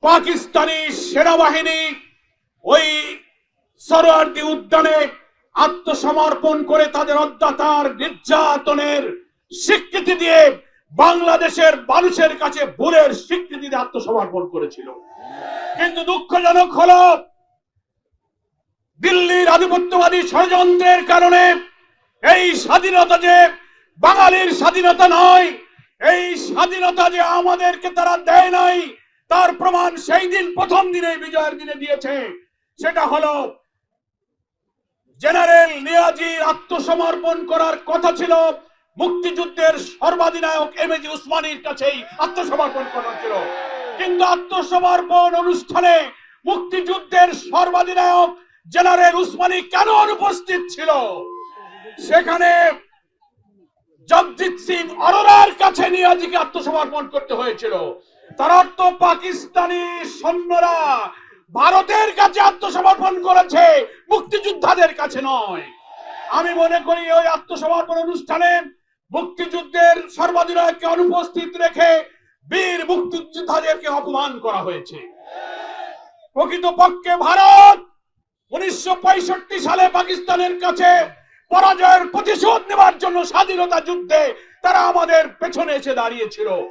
পাকিস্তানি সেনাবাহিনী ওই সরোয়ার্দী উদ্যানে আত্মসমর্পণ করে তাদের অত্যাচার নির্যাতনের স্বীকৃতি দিয়ে বাংলাদেশের মানুষের কাছে ভুলের স্বীকৃতি দিয়ে আত্মসমর্পণ করেছিল। কিন্তু দুঃখজনক হলো দিল্লির আধিপত্যবাদী ষড়যন্ত্রের কারণে এই স্বাধীনতা যে বাঙালির স্বাধীনতা নয়, এই স্বাধীনতা যে আমাদেরকে তারা দেয় নাই, তার প্রমাণ সেই দিন প্রথম দিনে বিজয়ের দিনে দিয়েছে। সেটা হলো জেনারেল নিয়াজির আত্মসমর্পণ করার কথা ছিল, মুক্তিযুদ্ধের সর্বাধিনায়ক এমএজি উসমানীর কাছেই আত্মসমর্পণ করার ছিল। কিন্তু আত্মসমর্পণ অনুষ্ঠানে মুক্তিযুদ্ধের সর্বাধিনায়ক জেনারেল উসমানী কেন অনুপস্থিত ছিল? সেখানে জগজিৎ সিং অরোরার কাছে নিয়াজিকে আত্মসমর্পণ করতে হয়েছিল। তার অর্থ পাকিস্তানি সৈন্যরা ভারতের কাছে আত্মসমর্পণ করেছে, মুক্তিযোদ্ধাদের কাছে নয়। আমি মনে করি ওই আত্মসমর্পণ অনুষ্ঠানে মুক্তিযুদ্ধের সর্বাধিনায়ককে অনুপস্থিত রেখে বীর মুক্তিযোদ্ধাদেরকে অপমান করা হয়েছে। প্রকৃতপক্ষে ভারত 1965 সালে পাকিস্তানের কাছে পরাজয়ের প্রতিশোধ নেওয়ার জন্য স্বাধীনতা যুদ্ধে তারা আমাদের পেছনে এসে দাঁড়িয়েছিল।